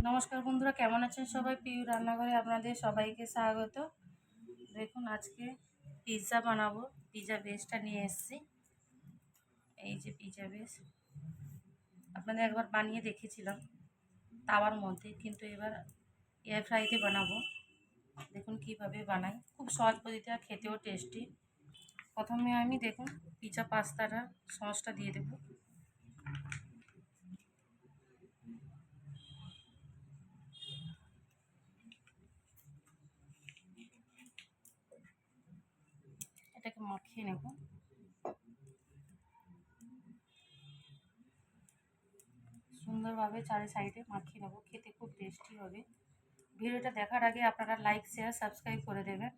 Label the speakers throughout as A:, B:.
A: নমস্কার বন্ধুরা, কেমন আছেন সবাই? পিউ রান্নাঘরে আপনাদের সবাইকে স্বাগত। দেখুন, আজকে পিৎজা বানাবো। পিৎজা বেসটা নিয়ে এসেছি। এই যে পিৎজা বেস, আপনাদের একবার বানিয়ে দেখেছিলাম তাওয়ার মধ্যে, কিন্তু এবার এয়ার ফ্রাইতে বানাবো। দেখুন কিভাবে বানাই, খুব সহজ পদ্ধতি আর খেতেও টেস্টি। প্রথমে আমি দেখুন পিৎজা পাস্তাটা সসটা দিয়ে দেবো। এটাকে মাখিয়ে নেব। সুন্দরভাবে চারি সাইডে মাখিয়ে নেব, খেতে খুব টেস্টি হবে। ভিডিওটা দেখার আগে আপনারা লাইক, শেয়ার, সাবস্ক্রাইব করে দেবেন।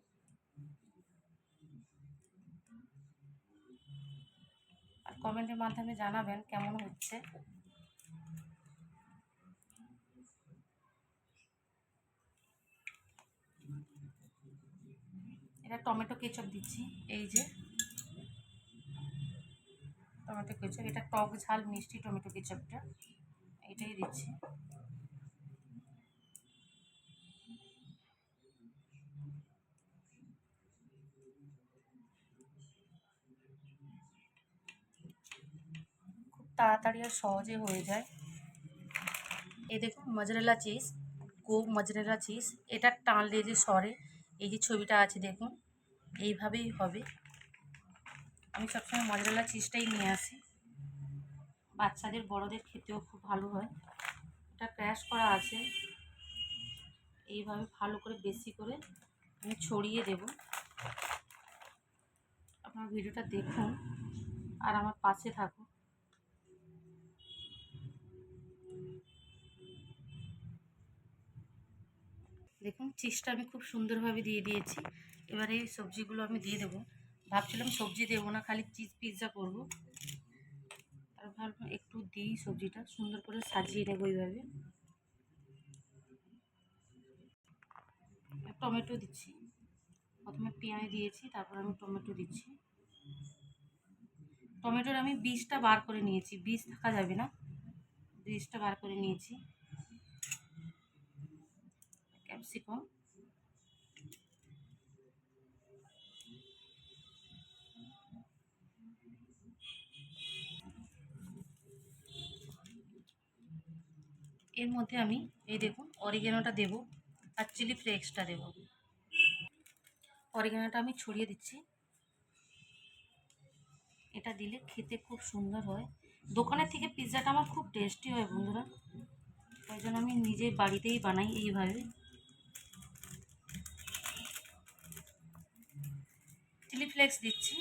A: আর কমেন্টের মাধ্যমে জানাবেন কেমন হচ্ছে। এটা টমেটো কেচাপ দিচ্ছি। এই যে টমেটো কেচাপ, এটা টক ঝাল মিষ্টি টমেটো কেচাপটা, এটাই দিচ্ছি। খুব তাড়াতাড়ি আর সহজে হয়ে যায়। এই দেখুন মজরেলা চিজ, মজরেলা চিজ, এটা টানলে যে সরে, এই যে ছবিটা আছে দেখুন, এইভাবেই হবে। আমি সবসময় মজরেলা চিজটাই নিয়ে আসি, বাচ্চাদের বড়দের খেতেও খুব ভালো হয়। এটা ক্র্যাশ করা আছে, এইভাবে ভালো করে বেশি করে আমি ছড়িয়ে দেব। আপনার ভিডিওটা দেখুন আর আমার পাশে থাকুন। দেখুন চিজটা আমি খুব সুন্দরভাবে দিয়ে দিয়েছি। এবারে এই সবজিগুলো আমি দিয়ে দেবো। ভাবছিলাম সবজি দেবো না, খালি চিজ পিৎজা করবো। আর ভাবলাম একটু দিই, সবজিটা সুন্দর করে সাজিয়ে নেবো এইভাবে। টমেটো দিচ্ছি, প্রথমে পেঁয়াজ দিয়েছি, তারপর আমি টমেটো দিচ্ছি। টমেটোর আমি বীজটা বার করে নিয়েছি, বীজ থাকা যাবে না, বীজটা বার করে নিয়েছি। ক্যাপসিকাম, এর মধ্যে আমি এই দেখুন অরিগ্যানোটা দেবো আর চিলি ফ্লেক্সটা দেবো। অরিগ্যানোটা আমি ছড়িয়ে দিচ্ছি। এটা দিলে খেতে খুব সুন্দর হয়। দোকানের থেকে পিৎজাটা আমার খুব টেস্টি হয় বন্ধুরা, তাই জন্য আমি নিজে বাড়িতেই বানাই এইভাবে। চিলি ফ্লেক্স দিচ্ছি।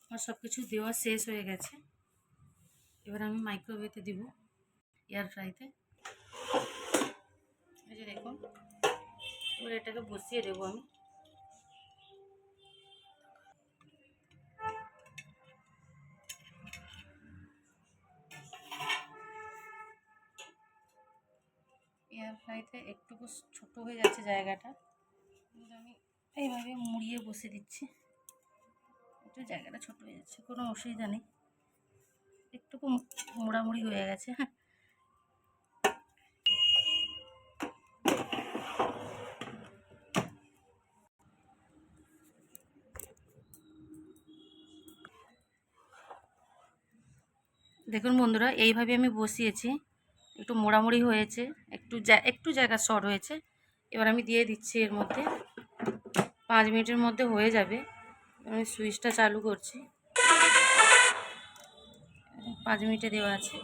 A: আমার সব কিছু দেওয়া শেষ হয়ে গেছে। এবার আমি মাইক্রোওয়েভে দিব, এয়ার ফ্রাইতে। এই যে দেখুন, এবার এটাকে বসিয়ে দেবো আমি। এয়ার ফ্রাইতে একটুকু ছোটো হয়ে যাচ্ছে জায়গাটা, কিন্তু আমি এইভাবে মুড়িয়ে বসে দিচ্ছি। একটু জায়গাটা ছোটো হয়ে যাচ্ছে, কোনো অসুবিধা নেই, একটুকু মোড়ামুড়ি হয়ে গেছে। হ্যাঁ, দেখুন বন্ধুরা, এইভাবে আমি বসিয়েছি, একটু মোড়ামুড়ি হয়েছে, একটু জায়গা শর্ট হয়েছে। এবার আমি দিয়ে দিচ্ছি এর মধ্যে। 5 মিনিটের মধ্যে হয়ে যাবে। আমি সুইচটা চালু করছি। 5 মিনিটে দেওয়া আছে,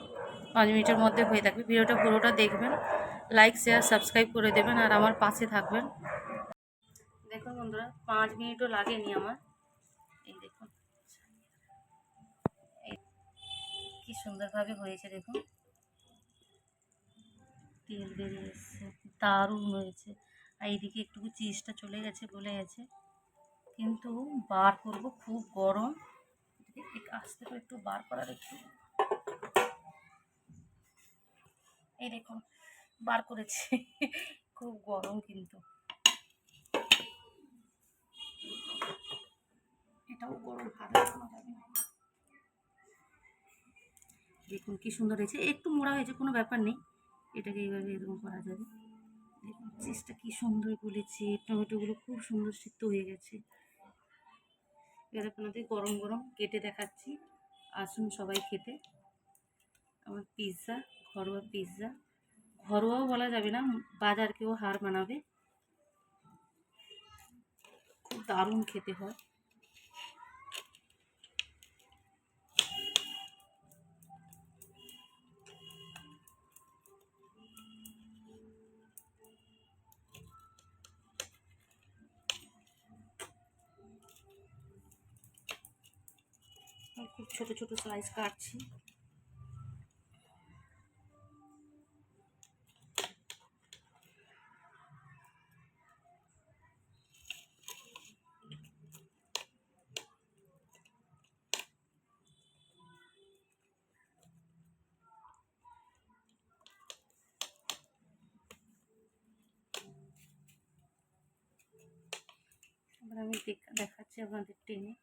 A: 5 মিনিটের মধ্যে হয়ে থাকবে। ভিডিওটা পুরোটা দেখবেন, লাইক, শেয়ার, সাবস্ক্রাইব করে দেবেন আর আমার পাশে থাকবেন। দেখুন বন্ধুরা, 5 মিনিটও লাগেনি আমার। এই দেখুন কি সুন্দরভাবে হয়েছে, দেখুন তেল বেরিয়ে এসছে, দারুণ হয়েছে। আর এইদিকে একটু চিজটা চলে গেছে, গলে গেছে, কিন্তু বার করব, খুব গরম। আস্তে করে একটু বার করার একটু, এই দেখুন বার করেছি। খুব গরম কিন্তু। এটাও গরম, হাত লাগানো যাবে না। দেখুন কি সুন্দর হয়েছে, একটু মোড়া হয়েছে, কোনো ব্যাপার নেই, এটাকে এইভাবে এরকম করা যাবে। দেখুন চিজটা কি সুন্দর বলেছে, টমেটোগুলো খুব সুন্দর সিদ্ধ হয়ে গেছে। এবার আপনাদের গরম গরম কেটে দেখাচ্ছি, আসুন সবাই খেতে। আমার পিৎজা, ঘরোয়া পিৎজা, ঘরোয়াও বলা যাবে না, বাজারকেও হার মানাবে, খুব দারুণ খেতে হয়। খুব ছোট ছোট স্লাইস কাটছি। এবার আমি দেখাচ্ছি আপনাদের টেনে।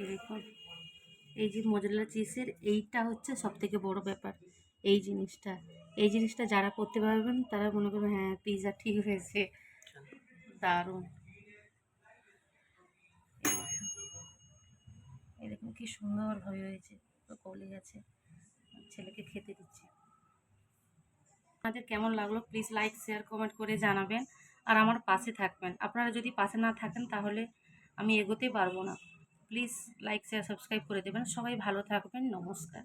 A: এই দেখুন, এই যে মোজারেলা চিজের এইটা হচ্ছে সব থেকে বড় ব্যাপার, এই জিনিসটা যারা করতে পারবেন তারা মনে করবেন হ্যাঁ পিৎজা ঠিক হয়েছে, দারুণ। এই দেখুন কি সুন্দরভাবে হয়েছে, তো গলে গেছে, ছেলেকে খেতে দিচ্ছি। আপনাদের কেমন লাগলো প্লিজ লাইক শেয়ার কমেন্ট করে জানাবেন, আর আমার পাশে থাকবেন। আপনারা যদি পাশে না থাকেন তাহলে আমি এগোতে পারবো না। প্লিজ লাইক শেয়ার সাবস্ক্রাইব করে দেবেন। সবাই ভালো থাকবেন, নমস্কার।